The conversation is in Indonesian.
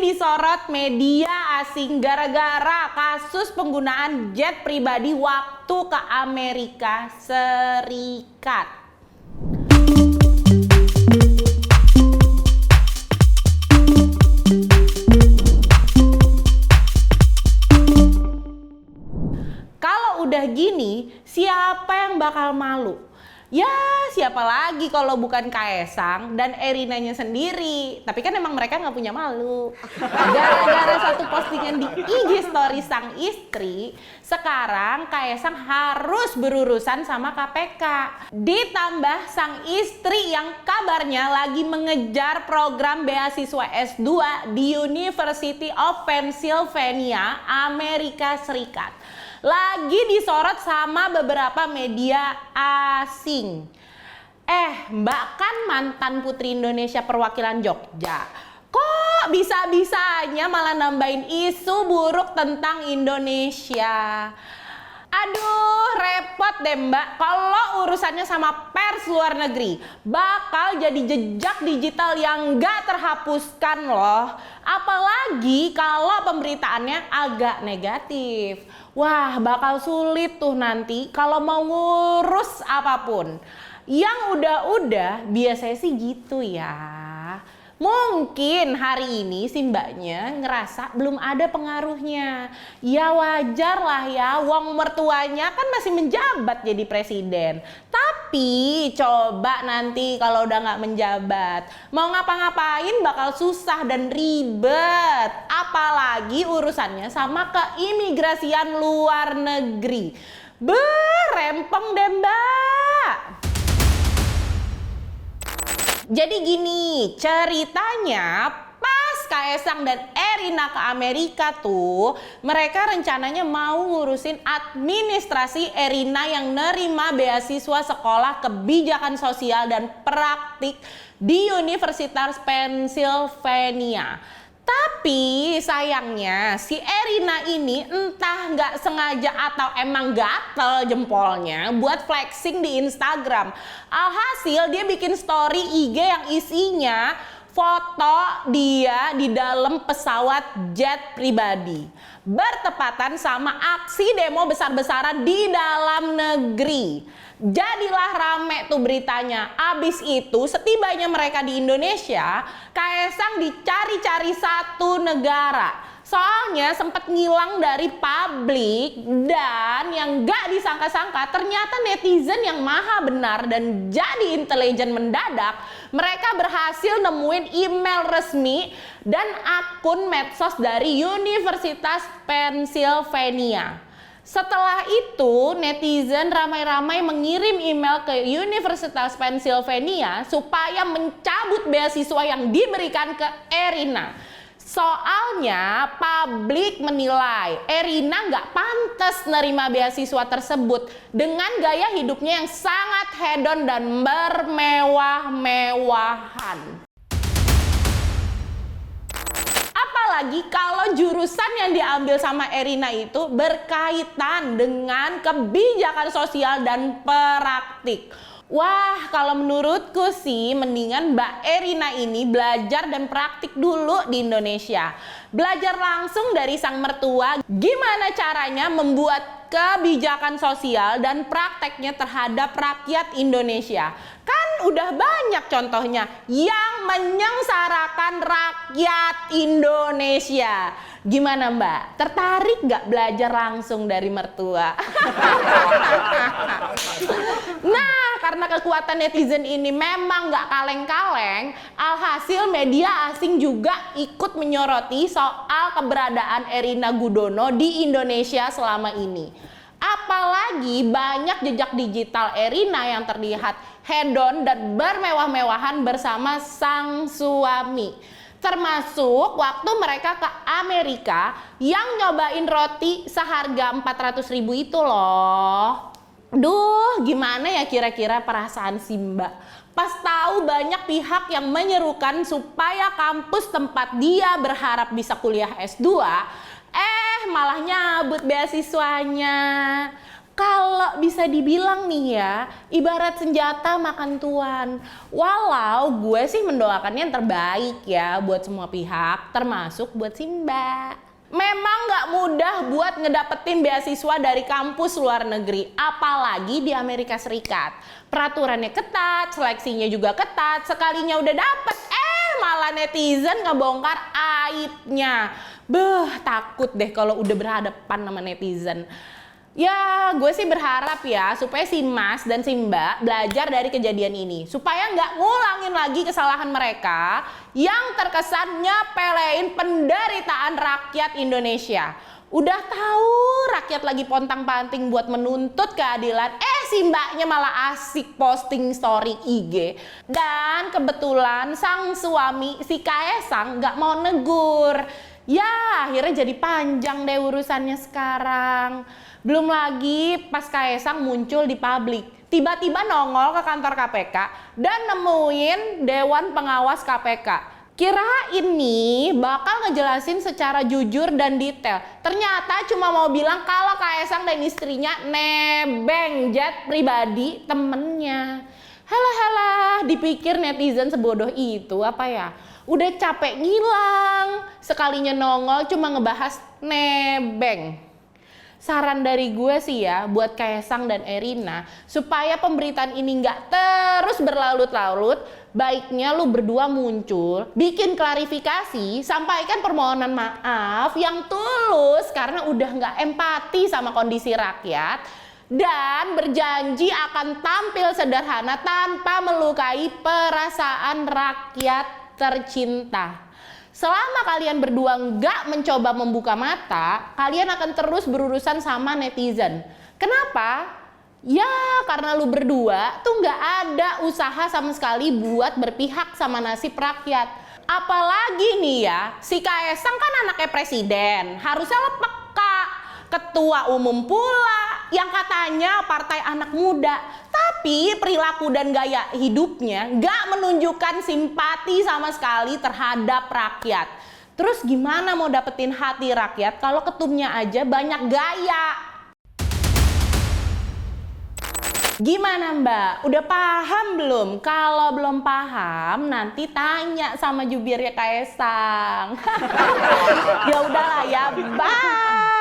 disorot media asing gara-gara kasus penggunaan jet pribadi waktu ke Amerika Serikat. Kalau udah gini, siapa yang bakal malu? Ya, siapa lagi kalau bukan Kaesang dan Erinanya sendiri. Tapi kan emang mereka nggak punya malu. Gara-gara satu postingan di IG story sang istri, sekarang Kaesang harus berurusan sama KPK. Ditambah sang istri yang kabarnya lagi mengejar program beasiswa S2 di University of Pennsylvania, Amerika Serikat. Lagi disorot sama beberapa media asing. Mbak kan mantan Putri Indonesia perwakilan Jogja. Kok bisa-bisanya malah nambahin isu buruk tentang Indonesia? Aduh, repot deh Mbak kalau urusannya sama pers luar negeri. Bakal jadi jejak digital yang gak terhapuskan loh. Apalagi kalau pemberitaannya agak negatif. Wah, bakal sulit tuh nanti kalau mau ngurus apapun. Yang udah-udah biasanya sih gitu ya. Mungkin hari ini si mbaknya ngerasa belum ada pengaruhnya. Ya wajar lah ya, wong mertuanya kan masih menjabat jadi presiden. Tapi coba nanti kalau udah nggak menjabat, mau ngapa-ngapain bakal susah dan ribet. Apalagi urusannya sama keimigrasian luar negeri. Berempeng deh mbak. Jadi gini, ceritanya pas Kaesang dan Erina ke Amerika tuh, mereka rencananya mau ngurusin administrasi Erina yang nerima beasiswa sekolah kebijakan sosial dan praktik di Universitas Pennsylvania. Tapi sayangnya si Erina ini entah nggak sengaja atau emang gatel jempolnya buat flexing di Instagram. Alhasil dia bikin story IG yang isinya foto dia di dalam pesawat jet pribadi. Bertepatan sama aksi demo besar-besaran di dalam negeri. Jadilah rame tuh beritanya. Abis itu setibanya mereka di Indonesia, Kaesang dicari-cari satu negara. Soalnya sempat ngilang dari publik dan yang gak disangka-sangka ternyata netizen yang maha benar dan jadi intelijen mendadak. Mereka berhasil nemuin email resmi dan akun medsos dari Universitas Pennsylvania. Setelah itu, netizen ramai-ramai mengirim email ke Universitas Pennsylvania supaya mencabut beasiswa yang diberikan ke Erina. Soalnya publik menilai Erina nggak pantas nerima beasiswa tersebut dengan gaya hidupnya yang sangat hedon dan bermewah-mewahan. Apalagi kalau jurusan yang diambil sama Erina itu berkaitan dengan kebijakan sosial dan praktik. Wah, kalau menurutku sih mendingan Mbak Erina ini belajar dan praktik dulu di Indonesia. Belajar langsung dari sang mertua gimana caranya membuat kebijakan sosial dan prakteknya terhadap rakyat Indonesia. Kan udah banyak contohnya yang menyengsarakan rakyat Indonesia. Gimana Mbak? Tertarik gak belajar langsung dari mertua? Nah, karena kekuatan netizen ini memang gak kaleng-kaleng, alhasil media asing juga ikut menyoroti soal keberadaan Erina Gudono di Indonesia selama ini. Apalagi banyak jejak digital Erina yang terlihat hedon dan bermewah-mewahan bersama sang suami. Termasuk waktu mereka ke Amerika yang nyobain roti seharga 400.000 itu loh. Duh, gimana ya kira-kira perasaan si Mbak pas tahu banyak pihak yang menyerukan supaya kampus tempat dia berharap bisa kuliah S2 malah nyabut beasiswanya. Kalau bisa dibilang nih ya, ibarat senjata makan tuan. Walau gue sih mendoakannya yang terbaik ya buat semua pihak, termasuk buat Simba. Memang nggak mudah buat ngedapetin beasiswa dari kampus luar negeri, apalagi di Amerika Serikat. Peraturannya ketat, seleksinya juga ketat, sekalinya udah dapet, malah netizen ngebongkar aibnya. Takut deh kalau udah berhadapan sama netizen. Ya, gue sih berharap ya supaya si Mas dan si Mbak belajar dari kejadian ini. Supaya nggak ngulangin lagi kesalahan mereka yang terkesan nyepelein penderitaan rakyat Indonesia. Udah tahu rakyat lagi pontang-panting buat menuntut keadilan, si Mbaknya malah asik posting story IG. Dan kebetulan sang suami si Kaesang nggak mau negur. Ya, akhirnya jadi panjang deh urusannya sekarang. Belum lagi pas Kaesang muncul di publik, tiba-tiba nongol ke kantor KPK dan nemuin Dewan Pengawas KPK. Kirain nih bakal ngejelasin secara jujur dan detail. Ternyata cuma mau bilang kalau Kaesang dan istrinya nebeng jet pribadi temennya. Halah, dipikir netizen sebodoh itu apa ya? Udah capek ngilang, sekalinya nongol cuma ngebahas nebeng. Saran dari gue sih ya buat Kaesang dan Erina, supaya pemberitaan ini nggak terus berlarut-larut, baiknya lu berdua muncul, bikin klarifikasi, sampaikan permohonan maaf yang tulus karena udah nggak empati sama kondisi rakyat, dan berjanji akan tampil sederhana tanpa melukai perasaan rakyat tercinta. Selama kalian berdua nggak mencoba membuka mata, kalian akan terus berurusan sama netizen. Kenapa? Ya karena lu berdua tuh nggak ada usaha sama sekali buat berpihak sama nasib rakyat. Apalagi nih ya, si Kaesang kan anaknya presiden, harusnya lo peka. Ketua umum pula yang katanya partai anak muda, tapi perilaku dan gaya hidupnya nggak menunjukkan simpati sama sekali terhadap rakyat. Terus gimana mau dapetin hati rakyat kalau ketumnya aja banyak gaya? Gimana Mbak? Udah paham belum? Kalau belum paham nanti tanya sama jubirnya Kaesang. Ya udahlah ya, bye.